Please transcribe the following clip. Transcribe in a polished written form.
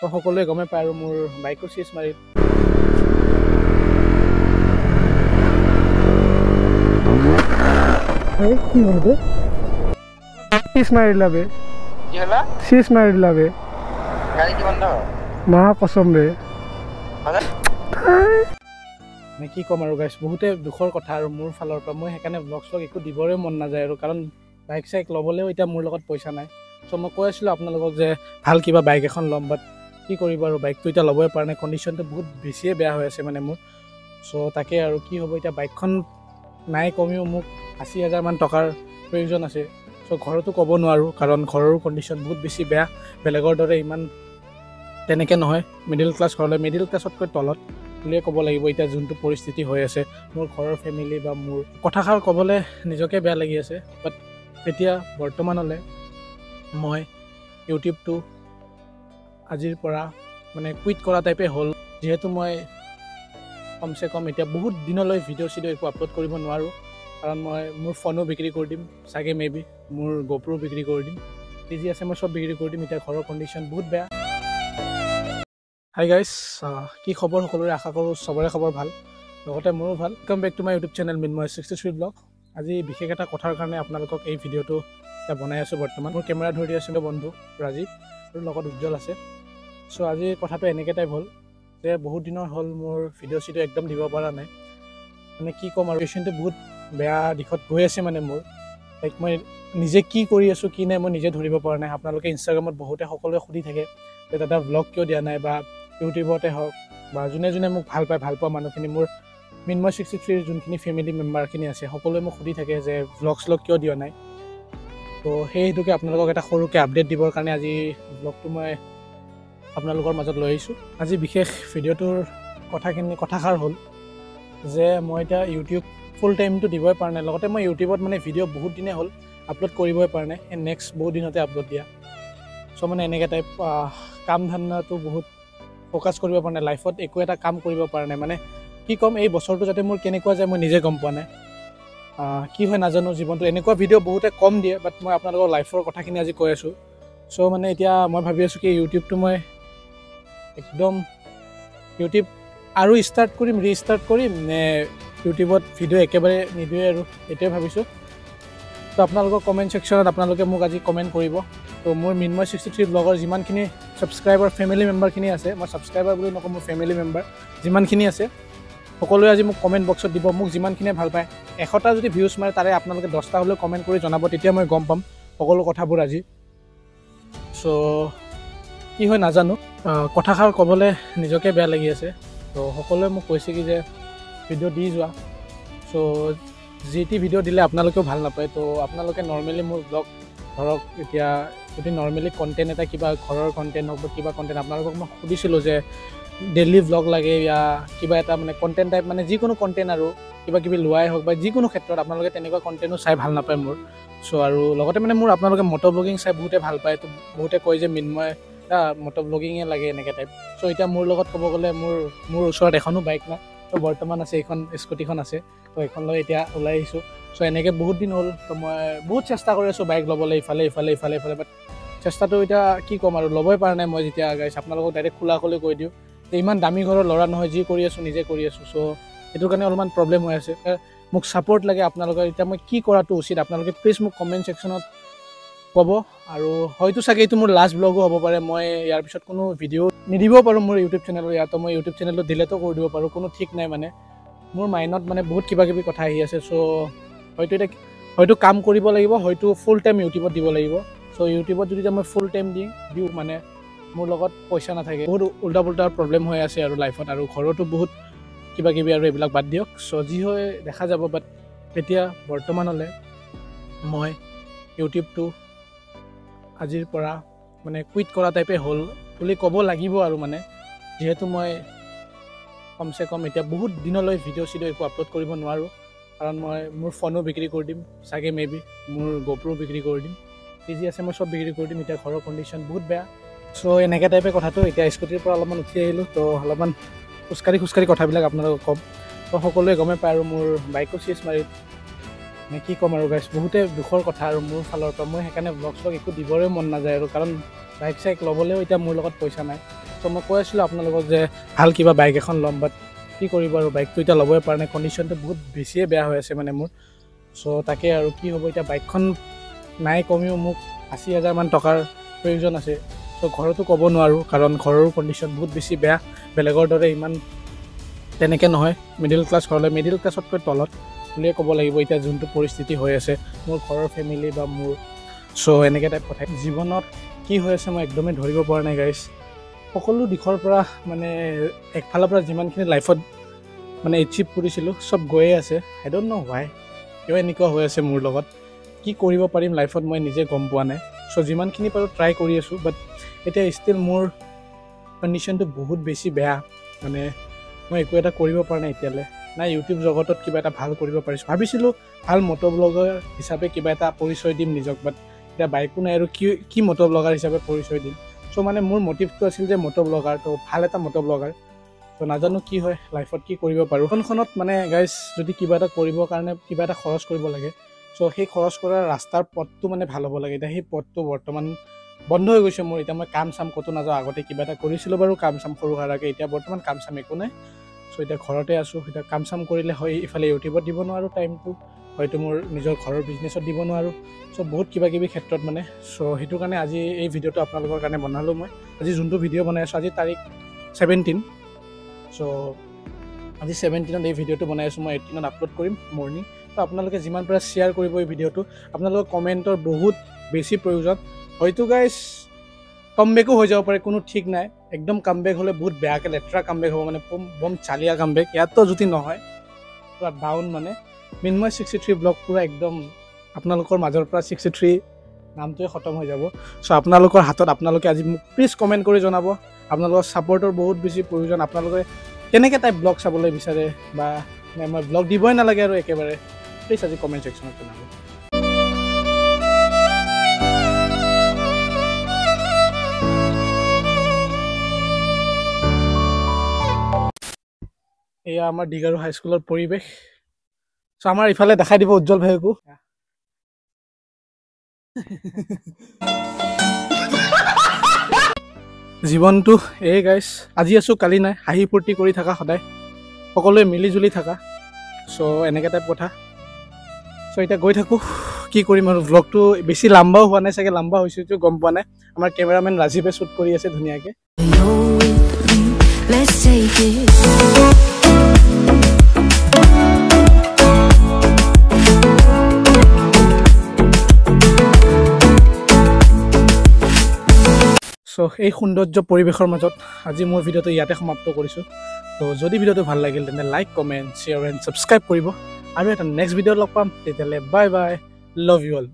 তো সকলোৱে গমে পায় আৰু মোৰ বাইকো চিজ মাৰিল। কি হ'ল বে? চিজ মাৰিলা বে? কি হলা? চিজ মাৰিলা বে? গাড়ী কি বন্ধ? মহা কসম বে। মানে কি ক'ম আৰু গাইছ, বহুতে দুখৰ কথা আৰু মোৰ ফালৰ পৰা। মই সেইকাৰণে ব্লগ শ্লগ একো দিবৰে মন নাযায় আৰু, কাৰণ বাইক চাইক ল'বলৈও এতিয়া মোৰ লগত পইচা নাই। চ' মই কৈ আছিলোঁ আপোনালোকক যে ভাল কিবা বাইক এখন ল'ম, বাট কি কৰিব আৰু, বাইকটো এতিয়া ল'বই পৰা নাই। কণ্ডিশ্যনটো বহুত বেছিয়ে বেয়া হৈ আছে মানে মোৰ। চ' তাকে আৰু কি হ'ব এতিয়া, বাইকখন নাই, কমেও মোক 80,000 মান টকাৰ প্ৰয়োজন আছে। চ' ঘৰতো ক'ব নোৱাৰোঁ, কাৰণ ঘৰৰো কণ্ডিশ্যন বহুত বেছি বেয়া। বেলেগৰ দৰে ইমান তেনেকৈ নহয়, মিডিল ক্লাছ ঘৰলৈ, মিডিল ক্লাছতকৈ তলত বুলিয়ে ক'ব লাগিব এতিয়া যোনটো পৰিস্থিতি হৈ আছে মোৰ ঘৰৰ ফেমিলি বা মোৰ। কথাষাৰ ক'বলৈ নিজকে বেয়া লাগি আছে, বাট এতিয়া বৰ্তমানলৈ মই ইউটিউবটো আজিৰ পৰা মানে কুইট কৰা টাইপে হ'ল। যিহেতু মই কমচে কম এতিয়া বহুত দিনলৈ ভিডিঅ' চিডিঅ' একো আপলোড কৰিব নোৱাৰোঁ, কাৰণ মই মোৰ ফোনো বিক্ৰী কৰি দিম চাগে, মেবি মোৰ গোপ্ৰো বিক্ৰী কৰি দিম, যি আছে মই চব বিক্ৰী কৰি দিম। এতিয়া ঘৰৰ কণ্ডিশ্যন বহুত বেয়া। হাই গাইজ, কি খবৰ সকলোৰে? আশা কৰোঁ চবৰে খবৰ ভাল, লগতে মোৰো ভাল। Welcome back to my YouTube channel Minmoy 63 blog. আজি বিশেষ এটা কথাৰ কাৰণে আপোনালোকক এই ভিডিঅ'টো এতিয়া বনাই আছোঁ। বৰ্তমান মোৰ কেমেৰা ধৰি আছে বন্ধু ৰাজীৱ, আৰু লগত উজ্জ্বল আছে। চ' আজি কথাটো এনেকৈ টাইপ হ'ল যে বহুত দিনৰ হ'ল মোৰ ভিডিঅ' চিডিঅ' একদম দিব পৰা নাই। মানে কি ক'ম আৰু, চিটুৱেশ্যনটো বহুত বেয়া দিশত গৈ আছে মানে মোৰ। লাইক মই নিজে কি কৰি আছোঁ কি নাই মই নিজে ধৰিব পৰা নাই। আপোনালোকে ইনষ্টাগ্ৰামত বহুতে সকলোৱে সুধি থাকে যে দাদা ভ্লগ কিয় দিয়া নাই, বা ইউটিউবতে হওক বা যোনে যোনে মোক ভাল পায়, ভাল পোৱা মানুহখিনি, মোৰ মিনময় 63 যোনখিনি ফেমিলি মেম্বাৰখিনি আছে, সকলোৱে মোক সুধি থাকে যে ভ্লগ শ্লগ কিয় দিয়া নাই। তো সেই হেতুকে আপোনালোকক এটা সৰুকৈ আপডেট দিবৰ কাৰণে আজি ভ্লগটো মই আপোনালোকৰ মাজত লৈ আহিছোঁ। আজি বিশেষ ভিডিঅ'টোৰ কথাষাৰ হ'ল যে মই এতিয়া ইউটিউব ফুল টাইমটো দিবই পৰা নাই, লগতে মই ইউটিউবত মানে ভিডিঅ' বহুত দিনে হ'ল আপলোড কৰিবই পৰা নাই। নেক্সট বহুত দিনতে আপলোড দিয়া। চ' মানে এনেকৈ টাইপ কাম ধান্দাটো বহুত ফ'কাছ কৰিব পৰা নাই, লাইফত একো এটা কাম কৰিব পৰা নাই। মানে কি ক'ম, এই বছৰটো যাতে মোৰ কেনেকুৱা যায় মই নিজে গম পোৱা নাই। কি হয় নাজানো জীৱনটো। এনেকুৱা ভিডিঅ' বহুতে কম দিয়ে, বাট মই আপোনালোকৰ লাইফৰ কথাখিনি আজি কৈ আছোঁ। চ' মানে এতিয়া মই ভাবি আছোঁ কি ইউটিউবটো মই একদম ইউটিউব আৰু ৰিষ্টাৰ্ট কৰিম নে ইউটিউবত ভিডিঅ' একেবাৰে নিদিওঁৱে, আৰু এইটোৱে ভাবিছোঁ। তো আপোনালোকৰ কমেণ্ট ছেকশ্যনত আপোনালোকে মোক আজি কমেণ্ট কৰিব। তো মোৰ মিনময় 63 ব্লগৰ যিমানখিনি ছাবস্ক্ৰাইবাৰ ফেমিলি মেম্বাৰখিনি আছে, মই ছাবস্ক্ৰাইবাৰ বুলি নকওঁ, মোৰ ফেমিলি মেম্বাৰ যিমানখিনি আছে, সকলোৱে আজি মোক কমেণ্ট বক্সত দিব, মোক যিমানখিনিয়ে ভাল পায়। 100টা যদি ভিউজ মাৰে তাৰে আপোনালোকে 10টা হ'লেও কমেণ্ট কৰি জনাব, তেতিয়া মই গম পাম সকলো কথাবোৰ আজি। চ' কি হয় নাজানো, কথাষাৰ ক'বলৈ নিজকে বেয়া লাগি আছে। তো সকলোৱে মোক কৈছে কি যে ভিডিঅ' দি যোৱা। চ' যি টি ভিডিঅ' দিলে আপোনালোকেও ভাল নাপায়। তো আপোনালোকে নৰ্মেলি মোৰ ব্লগ ধৰক, এতিয়া যদি নৰ্মেলি কণ্টেণ্ট এটা কিবা ঘৰৰ কণ্টেণ্ট হওক বা কিবা কণ্টেণ্ট, আপোনালোকক মই সুধিছিলোঁ যে ডেইলি ভ্লগ লাগে ইয়া কিবা এটা মানে কণ্টেণ্ট টাইপ, মানে যিকোনো কণ্টেণ্ট আৰু কিবা কিবি লোৱাই হওক বা যিকোনো ক্ষেত্ৰত আপোনালোকে তেনেকুৱা কণ্টেণ্টো চাই ভাল নাপায় মোৰ। চ' আৰু লগতে মানে মোৰ আপোনালোকে মট' ব্লগিং চাই বহুতে ভাল পায়। তো বহুতে কয় যে মিনময় মট' ব্লগিঙে লাগে এনেকৈ টাইপ। চ' এতিয়া মোৰ লগত ক'ব গ'লে মোৰ ওচৰত এখনো বাইক নাই। তো বৰ্তমান আছে এইখন স্কুটিখন আছে, তো এইখন লৈ এতিয়া ওলাই আহিছোঁ। চ' এনেকৈ বহুত দিন হ'ল। তো মই বহুত চেষ্টা কৰি আছোঁ বাইক ল'বলৈ, ইফালে বাট চেষ্টাটো এতিয়া কি ক'ম আৰু, ল'বই পৰা নাই। মই যেতিয়া গাইছ আপোনালোকক ডাইৰেক্ট খোলাকৈ কৈ দিওঁ যে ইমান দামী ঘৰৰ ল'ৰা নহয়, যি কৰি আছোঁ নিজে কৰি আছোঁ। চ' সেইটো কাৰণে অলপমান প্ৰব্লেম হৈ আছে। মোক ছাপৰ্ট লাগে আপোনালোকৰ। এতিয়া মই কি কৰাটো উচিত, আপোনালোকে প্লিজ মোক কমেণ্ট ছেকশ্যনত ক'ব। আৰু হয়তো চাগে এইটো মোৰ লাষ্ট ব্লগো হ'ব পাৰে, মই ইয়াৰ পিছত কোনো ভিডিঅ' নিদিবও পাৰোঁ মোৰ ইউটিউব চেনেলৰ। ইয়াতো মই ইউটিউব চেনেলটো ডিলেটো কৰি দিব পাৰোঁ, কোনো ঠিক নাই। মানে মোৰ মাইণ্ডত মানে বহুত কিবা কিবি কথা আহি আছে। চ' হয়তো কাম কৰিব লাগিব, হয়তো ফুল টাইম ইউটিউবত দিব লাগিব। চ' ইউটিউবত যদি মই ফুল টাইম দিওঁ মানে মোৰ লগত পইচা নাথাকে, বহুত উল্টা পুল্টা প্ৰব্লেম হৈ আছে আৰু লাইফত, আৰু ঘৰতো বহুত কিবা কিবি, আৰু এইবিলাক বাদ দিয়ক। চ' যি হয় দেখা যাব। বাট এতিয়া বৰ্তমানলৈ মই ইউটিউবটো আজিৰ পৰা মানে কুইট কৰা টাইপে হ'ল বুলি ক'ব লাগিব আৰু, মানে যিহেতু মই কমচে কম এতিয়া বহুত দিনলৈ ভিডিঅ' চিডিঅ' একো আপলোড কৰিব নোৱাৰোঁ, কাৰণ মই মোৰ ফোনো বিক্ৰী কৰি দিম চাগে, মেবি মোৰ গোপ্ৰো বিক্ৰী কৰি দিম, যি আছে মই চব বিক্ৰী কৰি দিম। এতিয়া ঘৰৰ কণ্ডিশ্যন বহুত বেয়া। চ' এনেকৈ টাইপে কথাটো। এতিয়া স্কুটিৰ পৰা অলপমান উঠি আহিলোঁ, তো অলপমান খোজকাঢ়ি কথাবিলাক আপোনালোকক ক'ম। তো সকলোৱে গমে পায় আৰু মোৰ বাইকো চিজ মাৰিল। কি ক'ম আৰু গাইছ, বহুতে দুখৰ কথা আৰু মোৰ ফালৰ পৰা। মই সেইকাৰণে ব্লগ শ্লগ একো দিবৰে মন নাযায় আৰু, কাৰণ বাইক চাইক ল'বলৈও এতিয়া মোৰ লগত পইচা নাই। তো মই কৈ আছিলোঁ আপোনালোকক যে ভাল কিবা বাইক এখন ল'ম, বাট কি কৰিব আৰু বাইকটো এতিয়া ল'বই পৰা নাই, কণ্ডিশ্যনটো বহুত বেছিয়ে বেয়া হৈ আছে মানে মোৰ। চ' তাকে আৰু কি হ'ব এতিয়া, বাইকখন নাই কমেও মোক 80,000 মান টকাৰ প্ৰয়োজন আছে। চ' ঘৰতো ক'ব নোৱাৰোঁ কাৰণ ঘৰৰো কণ্ডিশ্যন বহুত বেছি বেয়া, বেলেগৰ দৰে ইমান তেনেকৈ নহয়, মিডিল ক্লাছ ঘৰলৈ, মিডিল ক্লাছতকৈ তলত বুলিয়ে ক'ব লাগিব এতিয়া যোনটো পৰিস্থিতি হৈ আছে মোৰ ঘৰৰ ফেমিলি বা মোৰ। চ' এনেকৈ টাইপ কথা জীৱনত কি হৈ আছে মই একদমেই ধৰিব পৰা নাই গাইজ। সকলো দিশৰ পৰা মানে একফালৰ পৰা যিমানখিনি লাইফত মানে এচিভ কৰিছিলোঁ চব গৈয়ে আছে। আই ডোণ্ট ন' হোৱাই, কিয় এনেকুৱা হৈ আছে মোৰ লগত, কি কৰিব পাৰিম লাইফত মই নিজে গম পোৱা নাই। চ' যিমানখিনি পাৰোঁ ট্ৰাই কৰি আছোঁ, বাট এতিয়া ষ্টিল মোৰ কণ্ডিশ্যনটো বহুত বেছি বেয়া, মানে মই একো এটা কৰিব পৰা নাই এতিয়ালৈ। নাই ইউটিউব জগতত কিবা এটা ভাল কৰিব পাৰিছোঁ, ভাবিছিলোঁ ভাল মটো ব্লগাৰ হিচাপে কিবা এটা পৰিচয় দিম নিজক, বাট এতিয়া বাইকো নাই আৰু কি মটো ব্লগাৰ হিচাপে পৰিচয় দিম। চ' মানে মোৰ মটিভটো আছিল যে মটো ব্লগাৰ, তো ভাল এটা মটো ব্লগাৰ। ত' নাজানো কি হয় লাইফত, কি কৰিব পাৰোঁ। ফোনখনত মানে গাইজ যদি কিবা এটা কৰিবৰ কাৰণে কিবা এটা খৰচ কৰিব লাগে, চ' সেই খৰচ কৰাৰ ৰাস্তাৰ পথটো মানে ভাল হ'ব লাগে। এতিয়া সেই পথটো বৰ্তমান বন্ধ হৈ গৈছে মোৰ। এতিয়া মই কাম চাম ক'তো নাযাওঁ, আগতে কিবা এটা কৰিছিলোঁ বাৰু কাম চাম সৰু সুৰাকৈ, এতিয়া বৰ্তমান কাম চাম একো নাই। চ' এতিয়া ঘৰতে আছোঁ, এতিয়া কাম চাম কৰিলে হয় ইফালে ইউটিউবত দিব নোৱাৰোঁ টাইমটো, হয়তো মোৰ নিজৰ ঘৰৰ বিজনেছত দিব নোৱাৰোঁ। চ' বহুত কিবা কিবি ক্ষেত্ৰত মানে। চ' সেইটো কাৰণে আজি এই ভিডিঅ'টো আপোনালোকৰ কাৰণে বনালোঁ মই। আজি যোনটো ভিডিঅ' বনাই আছোঁ, আজি তাৰিখ 17। চ' আজি 17ত এই ভিডিঅ'টো বনাই আছোঁ, মই 18ত আপলোড কৰিম মৰ্ণিং। তো আপোনালোকে যিমান পাৰে শ্বেয়াৰ কৰিব এই ভিডিঅ'টো, আপোনালোকৰ কমেণ্টৰ বহুত বেছি প্ৰয়োজন। হয়তো গাইজ কামবেকো হৈ যাব পাৰে, কোনো ঠিক নাই। একদম কামবেক হ'লে বহুত বেয়াকৈ লেতেৰা কামবেক হ'ব, মানে বম চালিয়া কামবেক। ইয়াতো যদি নহয় পূৰা ডাউন, মানে মিনময় 63 ব্লগ পূৰা একদম আপোনালোকৰ মাজৰ পৰা 63 নামটোৱে খতম হৈ যাব। চ' আপোনালোকৰ হাতত, আপোনালোকে আজি মোক প্লিজ কমেণ্ট কৰি জনাব, আপোনালোকৰ ছাপৰ্টৰ বহুত বেছি প্ৰয়োজন। আপোনালোকে কেনেকৈ টাইপ ব্লগ চাবলৈ বিচাৰে, বা মই ব্লগ দিবই নালাগে আৰু একেবাৰে, প্লিজ আজি কমেণ্ট ছেকশ্যনত জনাব। এয়া আমাৰ ডিগাৰু হাইস্কুলৰ পৰিৱেশ। চ' আমাৰ ইফালে দেখাই দিব উজ্জ্বল ভাইকো। জীৱনটো এই গাইজ, আজি আছোঁ কালি নাই, হাঁহি ফূৰ্তি কৰি থাকা সদায়, সকলোৱে মিলি জুলি থাকা। চ' এনেকৈ টাইপ কথা। চ' এতিয়া গৈ থাকোঁ, কি কৰিম আৰু। ভ্লগটো বেছি লাম্বাও হোৱা নাই চাগে, লাম্বা হৈছে যদিও গম পোৱা নাই। আমাৰ কেমেৰামেন ৰাজীৱে শ্বুট কৰি আছে ধুনীয়াকৈ। চ' এই সৌন্দৰ্য পৰিৱেশৰ মাজত আজি মোৰ ভিডিঅ'টো ইয়াতে সমাপ্ত কৰিছোঁ। তো যদি ভিডিঅ'টো ভাল লাগিল তেন্তে like, comment, share and subscribe কৰিব। আৰু এটা নেক্সট ভিডিঅ'ত লগ পাম, তেতিয়াহ'লে bye bye, love you all.